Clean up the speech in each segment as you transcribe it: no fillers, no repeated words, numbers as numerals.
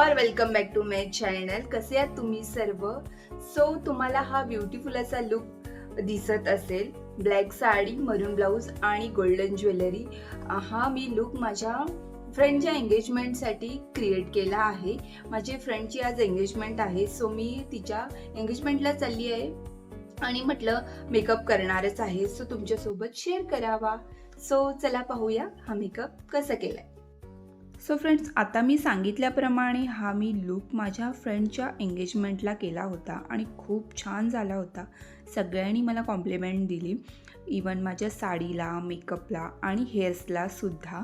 और welcome back to my channel. कसे आहात तुम्ही सर्व? सो तुम्हाला हा ब्युटिफुल असा लुक दिसत असेल. ब्लॅक साडी, मरून ब्लाऊज आणि गोल्डन ज्वेलरी. हा मी लुक माझ्या फ्रेंडच्या एंगेजमेंटसाठी क्रिएट केला आहे. माझी फ्रेंडची आज एंगेजमेंट आहे, सो मी तिच्या एंगेजमेंटला चालली आहे आणि म्हटलं मेकअप करणारच आहे, सो तुमच्यासोबत शेअर करावा. सो चला पाहूया हा मेकअप कसा केलाय. सो फ्रेंड्स, आता मी सांगितल्याप्रमाणे हा मी लूक माझ्या फ्रेंडच्या एंगेजमेंटला केला होता आणि खूप छान झाला होता. सगळ्यांनी मला कॉम्प्लिमेंट दिली, इवन माझ्या साडीला, मेकअपला आणि हेअर्सला सुद्धा.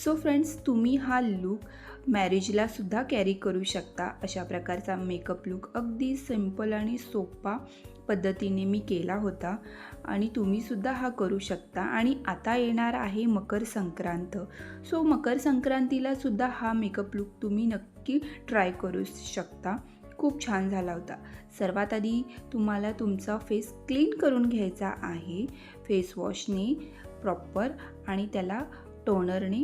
सो फ्रेंड्स, तुम्ही हा लूक मॅरेजला सुद्धा कॅरी करू शकता. अशा प्रकारचा मेकअप लूक अगदी सिंपल आणि सोपा पद्धतीने मी केला होता आणि तुम्हीसुद्धा हा करू शकता. आणि आता येणार आहे मकर संक्रांत. सो मकर संक्रांतीला सुद्धा हा मेकअप लूक तुम्ही नक्की ट्राय करू शकता. खूप छान झाला होता. सर्वात आधी तुम्हाला तुमचा फेस क्लीन करून घ्यायचा आहे फेस वॉशने प्रॉपर, आणि त्याला टोनरने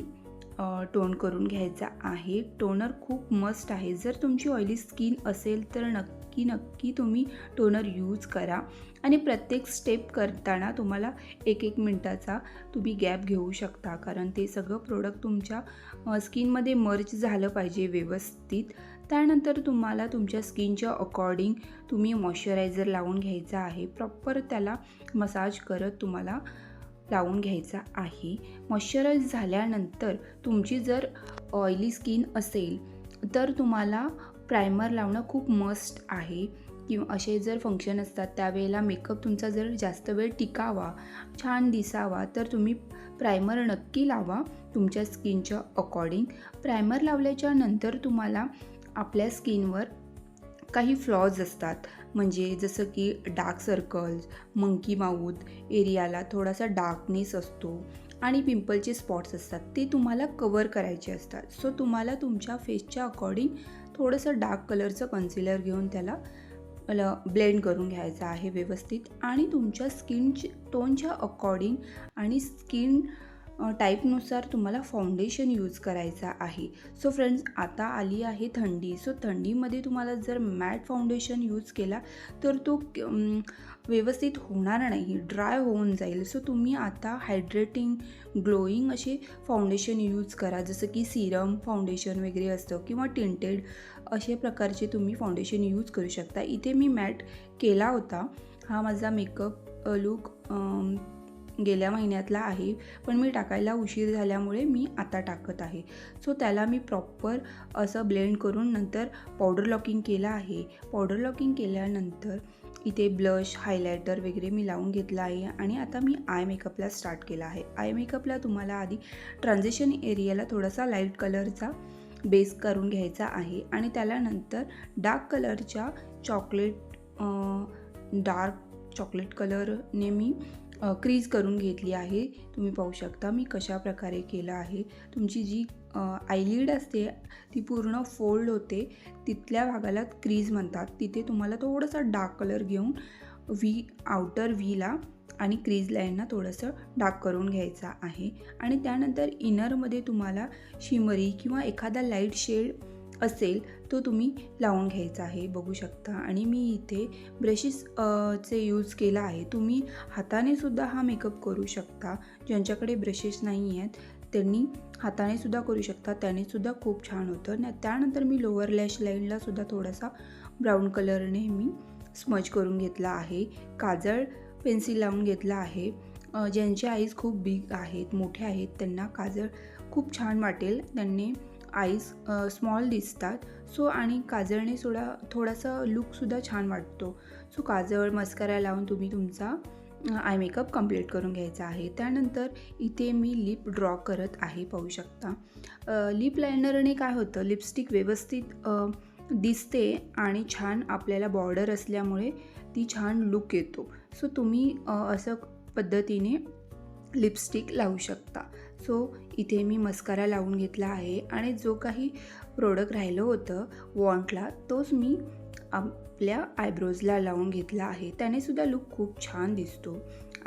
टोन करून घ्यायचा आहे. टोनर खूप मस्ट आहे. जर तुमची ऑइली स्किन असेल तर नक्की तुम्ही टोनर यूज करा. आणि प्रत्येक स्टेप करताना तुम्हाला 1-1 मिनटाचा तुम्ही गॅप घेऊ शकता, कारण ते सगळं प्रोडक्ट तुमच्या स्किनमध्ये मर्ज झालं पाहिजे व्यवस्थित. त्यानंतर तुम्हाला तुमच्या स्किनच्या अकॉर्डिंग तुम्ही मॉइश्चरायझर लावून घ्यायचा आहे. प्रॉपर त्याला मसाज करत तुम्हाला लावून घ्यायचा आहे. मॉइश्चराइज झाल्यानंतर तुमची जर ऑइली स्किन असेल तर तुम्हाला प्रायमर लावणं खूप मस्ट आहे. किंवा असे जर फंक्शन असतात त्यावेळेला मेकअप तुमचा जर जास्त वेळ टिकावा, छान दिसावा, तर तुम्ही प्रायमर नक्की लावा तुमच्या स्किनच्या अकॉर्डिंग. प्रायमर लावल्याच्या नंतर तुम्हाला आपल्या स्किनवर काही फ्लॉज असतात, म्हणजे जसं की डार्क सर्कल्स, मंकी माऊथ एरियाला थोडासा डार्कनेस असतो आणि पिंपलचे स्पॉट्स असतात, ते तुम्हाला कवर करायचे असतात. सो तुम्हाला तुमच्या फेसच्या अकॉर्डिंग थोडंसं डार्क कलरचं कन्सिलर घेऊन त्याला ब्लेंड करून घ्यायचं आहे व्यवस्थित. आणि तुमच्या स्किन टोनच्या अकॉर्डिंग आणि स्किन टाईपनुसार तुम्हाला फाउंडेशन यूज करायचा आहे. सो फ्रेंड्स, आता आली आहे थंडी. सो थंडीमध्ये तुम्हाला जर मॅट फाउंडेशन यूज केला तर तो व्यवस्थित होणार नाही, ड्राय होऊन जाईल. सो तुम्ही आता हायड्रेटिंग, ग्लोईंग असे फाउंडेशन यूज करा, जसं की सिरम फाउंडेशन वगैरे असतं किंवा टिंटेड अशा प्रकारचे तुम्ही फाउंडेशन यूज करू शकता. इथे मी मॅट केला होता. हा माझा मेकअप लूक गेल्या महिन्यातला आहे, पण मी टाकायला उशीर झाल्यामुळे मी आता टाकत आहे. सो त्याला मी प्रॉपर असं ब्लेंड करून नंतर पावडर लॉकिंग केलं आहे. पावडर लॉकिंग केल्यानंतर इथे ब्लश, हायलायटर वगैरे मी लावून घेतला आहे. आणि आता मी आय मेकअपला स्टार्ट केला आहे. आय मेकअपला तुम्हाला आधी ट्रान्झिशन एरियाला थोडासा लाईट कलरचा बेस करून घ्यायचा आहे आणि त्याला नंतर डार्क कलरच्या डार्क चॉकलेट कलरने मी क्रीज करून घेतली आहे. तुम्ही पाहू शकता मी कशा प्रकारे केलं आहे. तुमची जी आयलिड असते ती पूर्ण फोल्ड होते, तिथल्या भागाला क्रीज म्हणतात. तिथे तुम्हाला थोडंसं डार्क कलर घेऊन आउटर व्हीला आणि क्रीज लाईनना थोडंसं डार्क करून घ्यायचा आहे. आणि त्यानंतर इनरमध्ये तुम्हाला शिमरी किंवा एखादा लाईट शेड असेल तो तुम्ही लावून घ्यायचा आहे, बघू शकता. आणि मी इथे ब्रशेस चे यूज केला आहे. तुम्ही हाताने सुद्धा हा मेकअप करू शकता. ज्यांच्याकडे ब्रशेस नाही आहेत त्यांनी हाताने सुद्धा करू शकता, त्याने सुद्धा खूप छान होतं. त्यानंतर मी लोअर लॅश लाईनला सुद्धा थोडासा ब्राऊन कलरने मी स्मज करून घेतला आहे. काजळ पेन्सिल लावून घेतला आहे. ज्यांचे आईज खूप बिग आहेत, मोठे आहेत, त्यांना काजळ खूप छान वाटेल, त्यांनी आईज स्मॉल दिसतात. सो आणि काजळने थोडासा लूकसुद्धा छान वाटतो. सो काजळ, मस्कारा लावून तुम्ही तुमचा आय मेकअप कंप्लीट करून घ्यायचा आहे. त्यानंतर इथे मी लिप ड्रॉ करत आहे, पाहू शकता. लिप लायनरने काय होतं, लिपस्टिक व्यवस्थित दिसते आणि छान आपल्याला बॉर्डर असल्यामुळे ती छान लूक येतो. सो तुम्ही असं पद्धतीने लिपस्टिक लावू शकता. सो इथे मी मस्कारा लावून घेतला आहे आणि जो काही प्रोडक्ट राहिलं होतं वॉन्टला तोच मी आपल्या आयब्रोजला लावून घेतला आहे. त्यानेसुद्धा लूक खूप छान दिसतो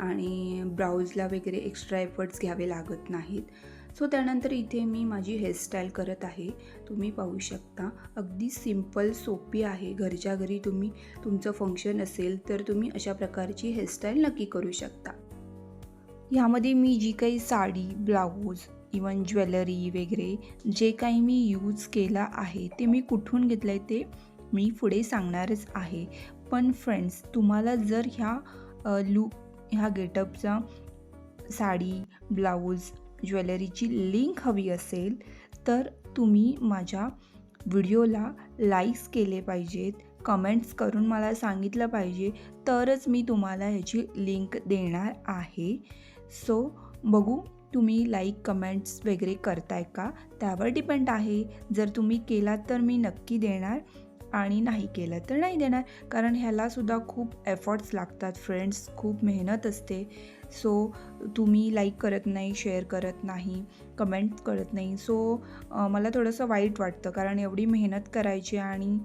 आणि ब्राउजला वगैरे एक्स्ट्रा एफर्ट्स घ्यावे लागत नाहीत. सो त्यानंतर इथे मी माझी हेअरस्टाईल करत आहे. तुम्ही पाहू शकता अगदी सिंपल सोपी आहे. घरच्या घरी तुम्ही तुमचं फंक्शन असेल तर तुम्ही अशा प्रकारची हेअरस्टाईल नक्की करू शकता. ह्यामध्ये मी जी काही साडी, ब्लाऊज, इवन ज्वेलरी वगैरे जे काही मी यूज केला आहे ते मी कुठून घेतलं आहे ते मी पुढे सांगणारच आहे. पण फ्रेंड्स, तुम्हाला जर ह्या गेटअपचा साडी, ब्लाऊज, ज्वेलरीची लिंक हवी असेल तर तुम्ही माझ्या व्हिडिओला लाईक्स केले पाहिजेत, कमेंट्स करून मला सांगितलं पाहिजे, तरच मी तुम्हाला ह्याची लिंक देणार आहे. सो बघू तुम्ही लाईक कमेंट्स वगैरे करताय का, त्यावर डिपेंड आहे. जर तुम्ही केलात तर मी नक्की देणार आणि नाही केलं तर नाही देणार, कारण ह्यालासुद्धा खूप एफर्ट्स लागतात फ्रेंड्स, खूप मेहनत असते. सो तुम्ही लाईक करत नाही, शेअर करत नाही, कमेंट करत नाही. सो मला थोडंसं वाईट वाटतं, कारण एवढी मेहनत करायची आणि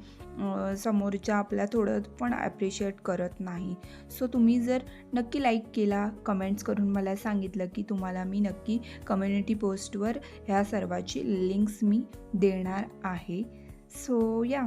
समोरच्या आपल्या थोडं पण ॲप्रिशिएट करत नाही. सो तुम्ही जर नक्की लाईक केला, कमेंट्स करून मला सांगितलं की तुम्हाला मी नक्की कम्युनिटी पोस्टवर ह्या सर्वाची लिंक्स मी देणार आहे. सो या.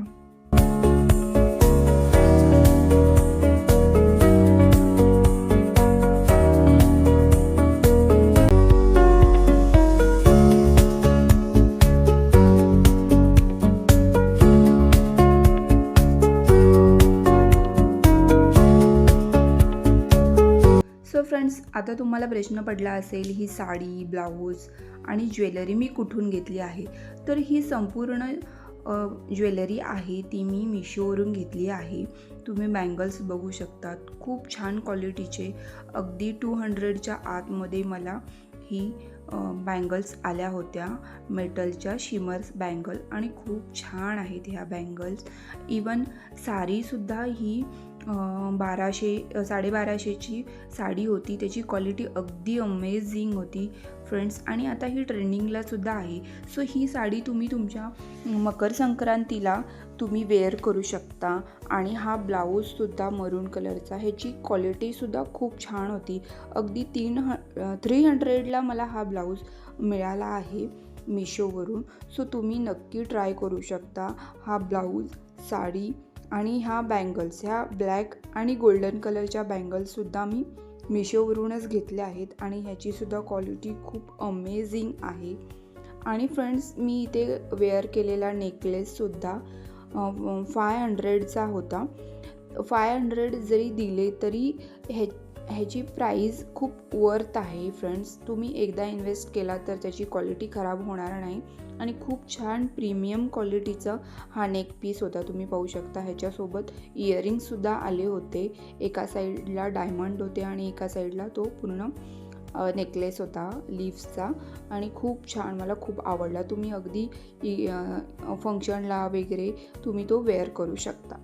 सो फ्रेंड्स, आता तुम्हाला प्रश्न पडला असेल ही साडी, ब्लाऊज आणि ज्वेलरी मी कुठून घेतली आहे. तर ही संपूर्ण ज्वेलरी आहे ती मी मिशोवरून घेतली आहे. तुम्ही बँगल्स बघू शकतात, खूप छान क्वालिटीचे, अगदी 200च्या आतमध्ये मला ही बँगल्स आल्या होत्या, मेटलच्या शिमर्स बँगल, आणि खूप छान आहेत ह्या बँगल्स. इवन साडीसुद्धा ही 1200-1250ची साडी होती. त्याची क्वालिटी अगदी अमेझिंग होती फ्रेंड्स, आणि आता ही ट्रेंडिंगलासुद्धा आहे. सो ही साडी तुम्ही तुमच्या मकर संक्रांतीला तुम्ही वेअर करू शकता. आणि हा ब्लाऊजसुद्धा मरून कलरचा, ह्याची क्वालिटीसुद्धा खूप छान होती. अगदी 300ला मला हा ब्लाऊज मिळाला आहे मिशोवरून. सो तुम्ही नक्की ट्राय करू शकता. हा ब्लाऊज, साडी आणि ह्या बँगल्स, ह्या ब्लॅक आणि गोल्डन कलरच्या बँगल्ससुद्धा मी मिशोवरूनच घेतल्या आहेत, आणि ह्याचीसुद्धा क्वालिटी खूप अमेझिंग आहे. आणि फ्रेंड्स, मी इथे वेअर केलेला नेकलेससुद्धा 500चा होता. 500 जरी दिले तरी ह्याची प्राईस खूप वर्थ आहे फ्रेंड्स. तुम्ही एकदा इन्व्हेस्ट केला तर त्याची क्वालिटी खराब होणार नाही, आणि खूप छान प्रीमियम क्वालिटीचा हा नेक पीस होता. तुम्ही पाहू शकता ह्याच्यासोबत इयरिंगसुद्धा आले होते. एका साईडला डायमंड होते आणि एका साईडला तो पूर्ण नेकलेस होता लीव्सचा, आणि खूप छान, मला खूप आवडला. तुम्ही अगदी फंक्शनला वगैरे तुम्ही तो वेअर करू शकता.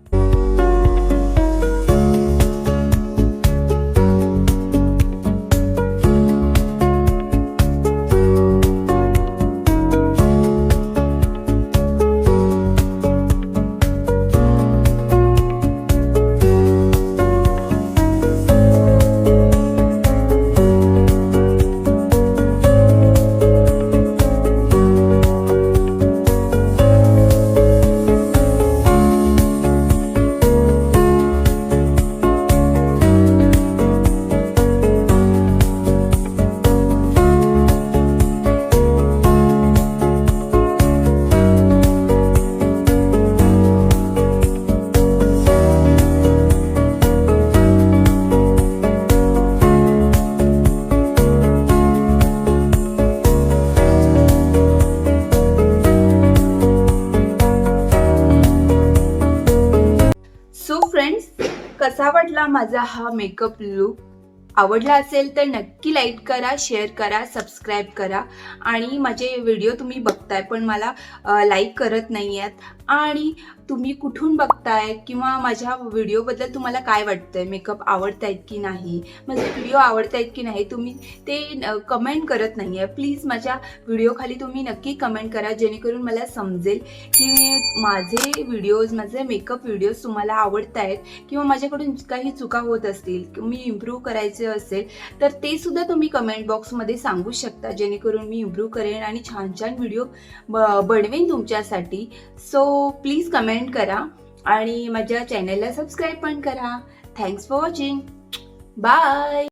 कसा वाटला माझा हा मेकअप लुक? आवडला असेल तर नक्की लाईक करा, शेअर करा, सबस्क्राईब करा. आणि माझे व्हिडिओ तुम्ही बघताय पण मला लाईक करत नाही आहेत, आणि तुम्ही कुठून बघताय किंवा माझ्या व्हिडिओबद्दल तुम्हाला काय वाटतंय, मेकअप आवडतायत की नाही, माझे व्हिडिओ आवडतायत की नाही, तुम्ही ते कमेंट करत नाही आहे. प्लीज माझ्या व्हिडिओखाली तुम्ही नक्की कमेंट करा, जेणेकरून मला समजेल की माझे व्हिडिओज, माझे मेकअप व्हिडिओज तुम्हाला आवडतायत किंवा माझ्याकडून काही चुका होत असतील, मी इम्प्रूव्ह करायचे असेल तर ते सुद्धा तुम्ही कमेंट बॉक्समध्ये सांगू शकता, जेणेकरून मी इम्प्रूव्ह करेन आणि छान छान व्हिडिओ बनवेन तुमच्यासाठी. सो प्लीज कमेंट करा आणि माझ्या चॅनलला सबस्क्राईब पण करा. Thanks for watching. बाय.